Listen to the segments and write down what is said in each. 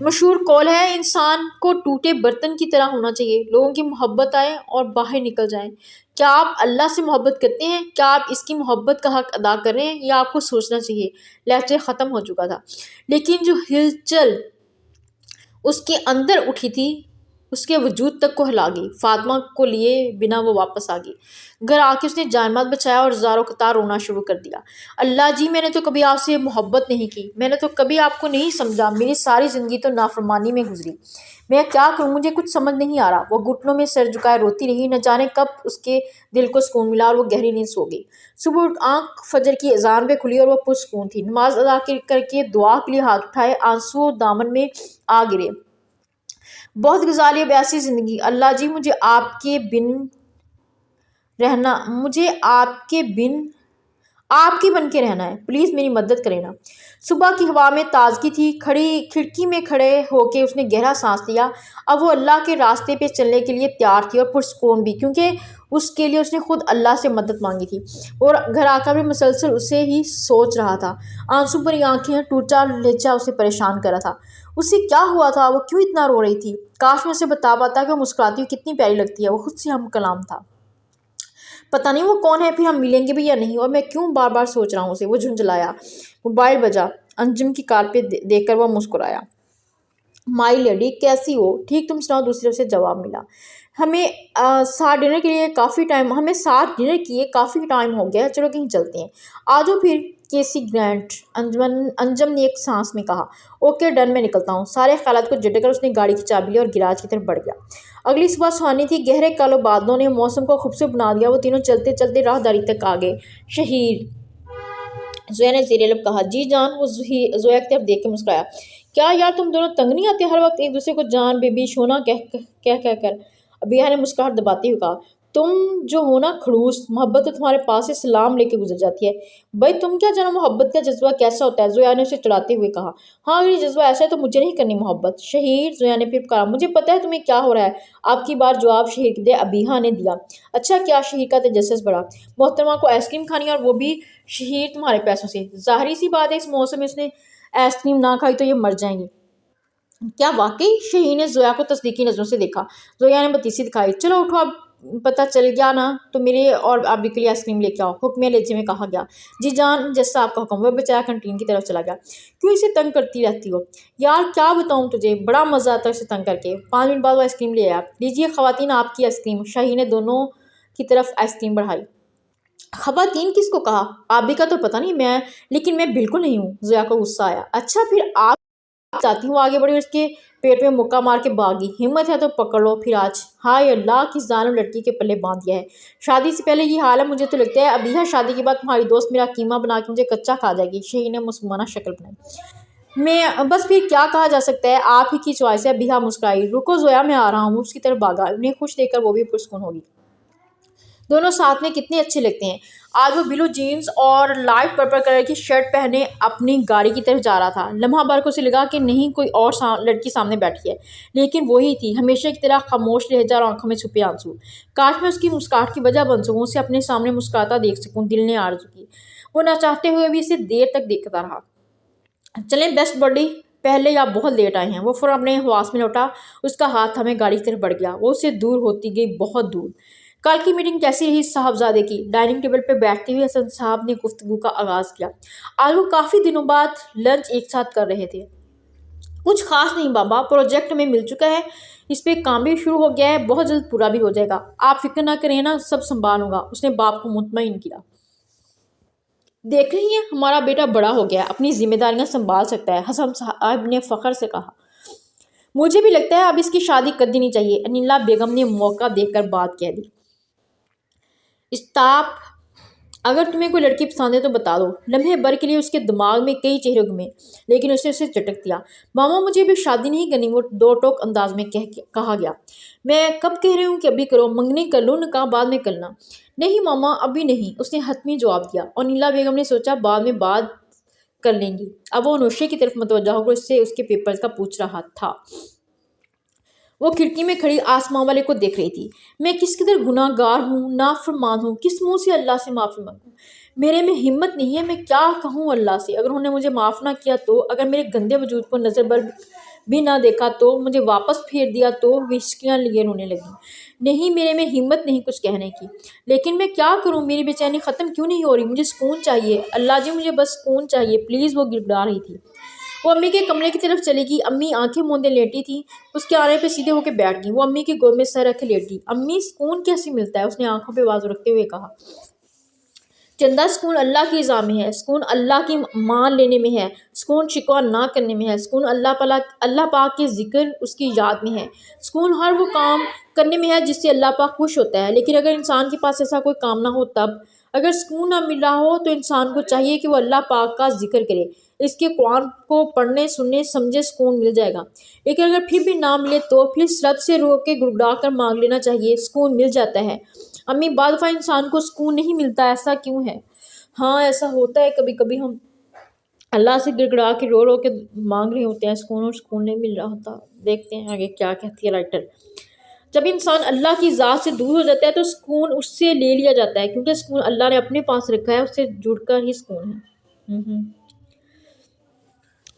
مشہور قول ہے انسان کو ٹوٹے برتن کی طرح ہونا چاہیے، لوگوں کی محبت آئے اور باہر نکل جائیں۔ کیا آپ اللہ سے محبت کرتے ہیں؟ کیا آپ اس کی محبت کا حق ادا کر رہے ہیں؟ یا آپ کو سوچنا چاہیے۔ لیکچر ختم ہو چکا تھا، لیکن جو ہلچل اس کے اندر اٹھی تھی اس کے وجود تک کو ہلا گئی۔ فاطمہ کو لیے بنا وہ واپس آ گئی۔ گھر آ کے اس نے جان مال بچایا اور زاروں قطار رونا شروع کر دیا۔ اللہ جی، میں نے تو کبھی آپ سے محبت نہیں کی، میں نے تو کبھی آپ کو نہیں سمجھا، میری ساری زندگی تو نافرمانی میں گزری، میں کیا کروں، مجھے کچھ سمجھ نہیں آ رہا۔ وہ گھٹنوں میں سر جھکائے روتی رہی، نہ جانے کب اس کے دل کو سکون ملا اور وہ گہری نیند سو گئی۔ صبح آنکھ فجر کی اذان پہ کھلی اور وہ پرسکون تھی۔ نماز ادا کر کے دعا کے لیے ہاتھ اٹھائے، آنسو دامن میں آ گرے۔ بہت گزاری اب ایسی زندگی، اللہ جی مجھے آپ کے بن کے رہنا ہے، پلیز میری مدد کریں نا۔ صبح کی ہوا میں تازگی تھی، کھڑکی میں کھڑے ہو کے اس نے گہرا سانس لیا۔ اب وہ اللہ کے راستے پہ چلنے کے لیے تیار تھی اور پرسکون بھی، کیونکہ اس کے لیے اس نے خود اللہ سے مدد مانگی تھی اور گھر آ کر بھی مسلسل اسے ہی سوچ رہا تھا۔ آنسو بھری آنکھیں، ٹوٹا لہجہ اسے پریشان کر رہا تھا۔ اسے کیا ہوا تھا؟ وہ کیوں اتنا رو رہی تھی؟ کاش میں اسے بتا پاتا کہ وہ مسکراتی ہوئی کتنی پیاری لگتی ہے۔ وہ خود سے ہم کلام تھا۔ پتہ نہیں وہ کون ہے، پھر ہم ملیں گے بھی یا نہیں، اور میں کیوں بار بار سوچ رہا ہوں اسے۔ وہ جھنجھلایا۔ موبائل بجا۔ انجم کی کال پہ دیکھ کر وہ مسکرایا۔ مائی لیڈی، کیسی ہو؟ ٹھیک، تم سناؤ؟ دوسری طرف سے جواب ملا۔ ہمیں ساتھ ڈنر کیے کافی ٹائم ہو گیا ہے، چلو کہیں چلتے ہیں، آ جاؤ پھر۔ کیسی گرینٹ، انجم نے ایک سانس میں کہا۔ اوکے ڈن، میں نکلتا ہوں۔ سارے خیالات کو جھٹک کر اس نے گاڑی کی چابی لی اور گراج کی طرف بڑھ گیا۔ اگلی صبح سہانی تھی، گہرے کالوں بادلوں نے موسم کو خوبصورت بنا دیا۔ وہ تینوں چلتے چلتے راہداری تک آ گئے۔ شہیر، زویا نے زیر لب کہا۔ جی جان، وہ زویا کی طرف دیکھ کے مسکرایا۔ کیا یار تم دونوں تنگ نہیں آتے ہر وقت ایک دوسرے کو جان بیبی شونا کہہ کر؟ ابیہ نے مسکراہٹ دباتے ہوئے کہا۔ تم جو ہو نا خڑوس، محبت تو تمہارے پاس سے سلام لے کے گزر جاتی ہے۔ بھائی تم کیا جانا محبت کا جذبہ کیسا ہوتا ہے؟ زویا نے اسے چڑھاتے ہوئے کہا۔ ہاں اگر یہ جذبہ ایسا ہے تو مجھے نہیں کرنی محبت۔ شہیر، زویا نے پھر کہا۔ مجھے پتہ ہے تمہیں کیا ہو رہا ہے۔ آپ کی بار جواب شہیر کے ابیہ نے دیا۔ اچھا کیا؟ شہیر کا تجسس بڑھا۔ محترمہ کو آئس کریم کھانی ہے اور وہ بھی شہیر تمہارے پیسوں سے؟ ظاہری سی بات ہے اس موسم میں اس نے آئس کریم نہ کھائی تو یہ مر جائیں گی۔ کیا واقعی؟ شہیر نے زویا کو تصدیقی نظروں سے دیکھا۔ زویا نے بتیسی دکھائی۔ چلو اٹھو، اب پتہ چل گیا نا، تو میرے اور ابھی کے لیے آئس کریم لے کے آؤ، حکمیہ لہجے میں کہا گیا۔ جی جان، جیسا آپ کا حکم۔ وہ بیچارہ کنٹین کی طرف چلا گیا۔ کیوں اسے تنگ کرتی رہتی ہو؟ یار کیا بتاؤں تجھے، بڑا مزہ آتا ہے اسے تنگ کر کے۔ 5 منٹ بعد وہ آئس کریم لے آیا۔ لیجیے خواتین آپ کی آئس کریم۔ شہیر نے دونوں کی طرف آئس کریم بڑھائی۔ خواتین کس کو کہا؟ آبی کا تو پتہ نہیں، لیکن میں بالکل نہیں ہوں۔ زویا کو غصہ آیا۔ اچھا پھر آپ چاہتی ہوں آگے بڑھی اور اس کے پیٹ میں مکہ مار کے بھاگی۔ ہمت ہے تو پکڑ لو پھر آج۔ ہائے اللہ، کس ظالم لڑکی کے پلے باندھ دیا ہے۔ شادی سے پہلے یہ حال ہے، مجھے تو لگتا ہے ابیہ شادی کے بعد تمہاری دوست میرا قیمہ بنا کے مجھے کچا کھا جائے گی۔ شہیر نے مسلمانہ شکل بنائی۔ میں بس پھر کیا کہا جا سکتا ہے، آپ ہی کی چوائس ہے۔ ابیہ مسکرائی۔ رکو زویا، میں آ رہا ہوں۔ اس کی طرف بھاگا۔ انہیں خوش دیکھ کر وہ بھی پرسکون ہوگی۔ دونوں ساتھ میں کتنے اچھے لگتے ہیں۔ آج وہ بلو جینز اور لائٹ پرپل کلر کی شرٹ پہنے اپنی گاڑی کی طرف جا رہا تھا۔ لمحہ بھر کو اسے لگا کہ نہیں کوئی اور لڑکی سامنے بیٹھی ہے، لیکن وہی تھی، ہمیشہ کی طرح خاموش لہجہ اور آنکھوں میں چھپے آنسو۔ کاش میں اس کی مسکراہٹ کی وجہ بن سکوں، اسے اپنے سامنے مسکراتا دیکھ سکوں، دل نے آرزو کی۔ وہ نہ چاہتے ہوئے بھی اسے دیر تک دیکھتا رہا۔ چلیں بیسٹ بڈی، پہلے آپ بہت لیٹ آئے ہیں۔ وہ فوراً اپنے حواس میں لوٹا، اس کا ہاتھ ہمیں گاڑی کی طرف بڑھ گیا۔ وہ اس سے دور ہوتی گئی، بہت دور۔ کل کی میٹنگ کیسی رہی صاحبزادے کی؟ ڈائننگ ٹیبل پہ بیٹھتے ہوئے حسن صاحب نے گفتگو کا آغاز کیا۔ آج وہ کافی دنوں بعد لنچ ایک ساتھ کر رہے تھے۔ کچھ خاص نہیں بابا، پروجیکٹ ہمیں مل چکا ہے، اس پہ کام بھی شروع ہو گیا ہے، بہت جلد پورا بھی ہو جائے گا، آپ فکر نہ کریں نا، سب سنبھالوں گا۔ اس نے باپ کو مطمئن کیا۔ دیکھ رہی ہیں، ہمارا بیٹا بڑا ہو گیا ہے، اپنی ذمہ داریاں سنبھال سکتا ہے، حسن صاحب نے فخر سے کہا۔ مجھے بھی لگتا ہے اب اس کی شادی کر دینی چاہیے، انیلا بیگم نے موقع دیکھ کر بات کہہ دی۔ اسٹاپ، اگر تمہیں کوئی لڑکی پسند ہے تو بتا دو۔ لمحے بھر کے لیے اس کے دماغ میں کئی چہرے گھومے، لیکن اسے چٹک دیا۔ ماما مجھے بھی شادی نہیں کرنی، وہ دو ٹوک انداز میں کہا گیا۔ میں کب کہہ رہی ہوں کہ ابھی کرو، منگنی کر لو، نکاح بعد میں کرنا۔ نہیں ماما ابھی نہیں، اس نے حتمی جواب دیا، اور نیلا بیگم نے سوچا بعد میں بات کر لیں گی۔ اب وہ نوشے کی طرف متوجہ ہو کر اس سے اس کے پیپرز کا پوچھ رہا تھا۔ وہ کھڑکی میں کھڑی آسمان والے کو دیکھ رہی تھی۔ میں کس قدر گناہ گار ہوں، نافرمان ہوں، کس منہ سے اللہ سے معافی مانگوں؟ میرے میں ہمت نہیں ہے، میں کیا کہوں اللہ سے؟ اگر انہوں نے مجھے معاف نہ کیا تو، اگر میرے گندے وجود کو نظر بھر بھی نہ دیکھا تو مجھے واپس پھیر دیا تو وہ ہچکیاں لیے رونے لگی۔ نہیں، میرے میں ہمت نہیں کچھ کہنے کی، لیکن میں کیا کروں، میری بے چینی ختم کیوں نہیں ہو رہی، مجھے سکون چاہیے، اللہ جی مجھے بس سکون چاہیے پلیز، وہ گڑگڑا رہی تھی۔ وہ امی کے کمرے کی طرف چلی گئی۔ امی آنکھیں موندے لیٹی تھی، اس کے آنے پہ سیدھے ہو کے بیٹھ گئی۔ وہ امی کی گود میں سر رکھے لیٹ گئی۔ امی سکون کیسے ملتا ہے؟ اس نے آنکھوں پہ بازو رکھتے ہوئے کہا۔ چندہ، سکون اللہ کی رضا میں ہے، سکون اللہ کی مان لینے میں ہے، سکون شکوہ نہ کرنے میں ہے، سکون اللہ پاک کے ذکر اس کی یاد میں ہے، سکون ہر وہ کام کرنے میں ہے جس سے اللہ پاک خوش ہوتا ہے۔ لیکن اگر انسان کے پاس ایسا کوئی کام نہ ہو تب اگر سکون نہ مل رہا ہو تو انسان کو چاہیے کہ وہ اللہ پاک کا ذکر کرے، اس کے قرآن کو پڑھنے سننے سمجھے، سکون مل جائے گا۔ لیکن اگر پھر بھی نہ ملے تو پھر رب سے رو کے گڑگڑا کر مانگ لینا چاہیے، سکون مل جاتا ہے۔ امی، بعض دفعہ انسان کو سکون نہیں ملتا، ایسا کیوں ہے؟ ہاں، ایسا ہوتا ہے، کبھی کبھی ہم اللہ سے گڑگڑا کے رو کے مانگ رہے ہوتے ہیں سکون، اور سکون نہیں مل رہا ہوتا۔ دیکھتے ہیں آگے کیا کہتی ہے رائٹر۔ جب انسان اللہ کی ذات سے دور ہو جاتا ہے تو سکون اس سے لے لیا جاتا ہے، کیونکہ سکون اللہ نے اپنے پاس رکھا ہے، اس سے جڑ کر ہی سکون ہے۔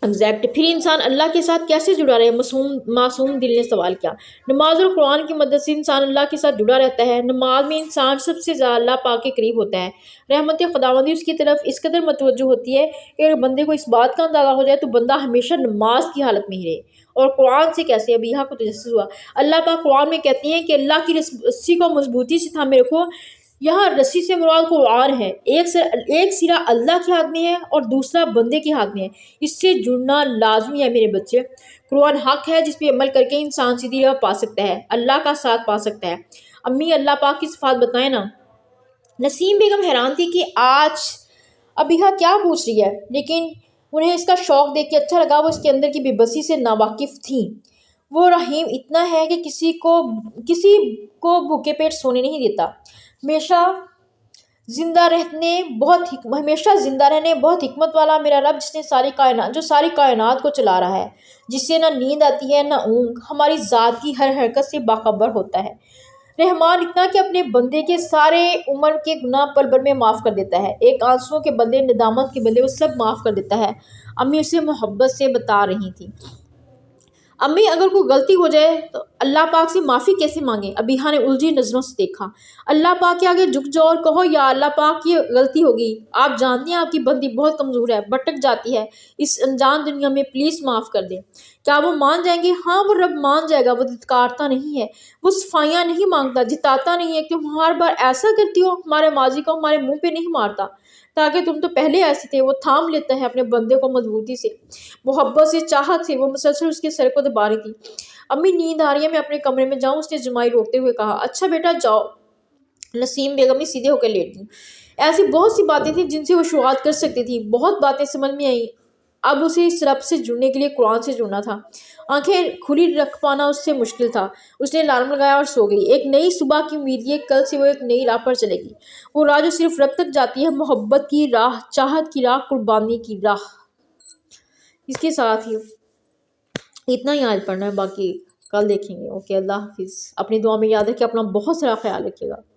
ایگزیکٹ۔ پھر انسان اللہ کے ساتھ کیسے جڑا رہے؟ معصوم دل نے سوال کیا۔ نماز اور قرآن کی مدد سے انسان اللہ کے ساتھ جڑا رہتا ہے۔ نماز میں انسان سب سے زیادہ اللہ پاک کے قریب ہوتا ہے، رحمت خداوندی اس کی طرف اس قدر متوجہ ہوتی ہے کہ اگر بندے کو اس بات کا اندازہ ہو جائے تو بندہ ہمیشہ نماز کی حالت میں ہی رہے۔ اور قرآن سے کیسے؟ اب یہاں کو تجسس ہوا۔ اللہ پاک قرآن میں کہتی ہیں کہ اللہ کی رسی کو مضبوطی سے تھامے رکھو۔ یہاں رسی سے مراد قرآن ہے، ایک سرا اللہ کے ہاتھ میں ہے اور دوسرا بندے کے ہاتھ میں ہے، اس سے جڑنا لازمی ہے میرے بچے۔ قرآن حق ہے جس پہ عمل کر کے انسان سیدھی راہ پا سکتا ہے، اللہ کا ساتھ پا سکتا ہے۔ امی، اللہ پاک کی صفات بتائیں نا۔ نسیم بیگم حیران تھی کہ آج ابیہا کیا پوچھ رہی ہے، لیکن انہیں اس کا شوق دیکھ کے اچھا لگا۔ وہ اس کے اندر کی بے بسی سے ناواقف تھیں۔ وہ رحیم اتنا ہے کہ کسی کو بھوکے پیٹ سونے نہیں دیتا، ہمیشہ زندہ رہنے بہت حکمت والا میرا رب، جس نے ساری کائنات کو چلا رہا ہے، جس سے نہ نیند آتی ہے نہ اونگ، ہماری ذات کی ہر حرکت سے باخبر ہوتا ہے۔ رحمان اتنا کہ اپنے بندے کے سارے عمر کے گناہ پل بھر میں معاف کر دیتا ہے، ایک آنسوؤں کے بدلے، ندامت کے بدلے وہ سب معاف کر دیتا ہے۔ امی اسے محبت سے بتا رہی تھی۔ امی، اگر کوئی غلطی ہو جائے تو اللہ پاک سے معافی کیسے مانگے؟ ابیہا نے الجھی نظروں سے دیکھا۔ اللہ پاک کے آگے جھک جاؤ اور کہو، یا اللہ پاک یہ غلطی ہوگی، آپ جانتی ہیں آپ کی بندی بہت کمزور ہے، بھٹک جاتی ہے اس انجان دنیا میں، پلیز معاف کر دیں۔ کیا وہ مان جائیں گے؟ ہاں، وہ رب مان جائے گا۔ وہ دھتکارتا نہیں ہے، وہ صفائیاں نہیں مانگتا، جتاتا نہیں ہے کہ تم ہر بار ایسا کرتی ہو، ہمارے ماضی کو ہمارے منہ پہ نہیں مارتا، تاکہ تم تو پہلے ایسے تھے۔ وہ تھام لیتا ہے اپنے بندے کو مضبوطی سے، محبت سے، چاہت سے، وہ مسلسل اس کے سر کو دبا رہی تھی۔ امی، نیند آ رہی ہے، میں اپنے کمرے میں جاؤں؟ اس نے جمائی روکتے ہوئے کہا۔ اچھا بیٹا جاؤ۔ نسیم بیگم بھی سیدھے ہو کر لیٹ گئی۔ ایسی بہت سی باتیں تھیں جن سے وہ شروعات کر سکتی تھی، بہت باتیں سمجھ میں آئیں۔ اب اسے اس رب سے جڑنے کے لیے قرآن سے جڑنا تھا۔ آنکھیں کھلی رکھ پانا اس سے مشکل تھا۔ اس نے الارم لگایا اور سو گئی۔ ایک نئی صبح کی امید یہ، کل سے وہ ایک نئی راہ پر چلے گی، وہ راہ جو صرف رب تک جاتی ہے، محبت کی راہ، چاہت کی راہ، قربانی کی راہ۔ اس کے ساتھ ہی اتنا ہی آج پڑھنا ہے، باقی کل دیکھیں گے۔ اوکے، اللہ حافظ۔ اپنی دعا میں یاد رکھیں، اپنا بہت سارا خیال رکھیے گا۔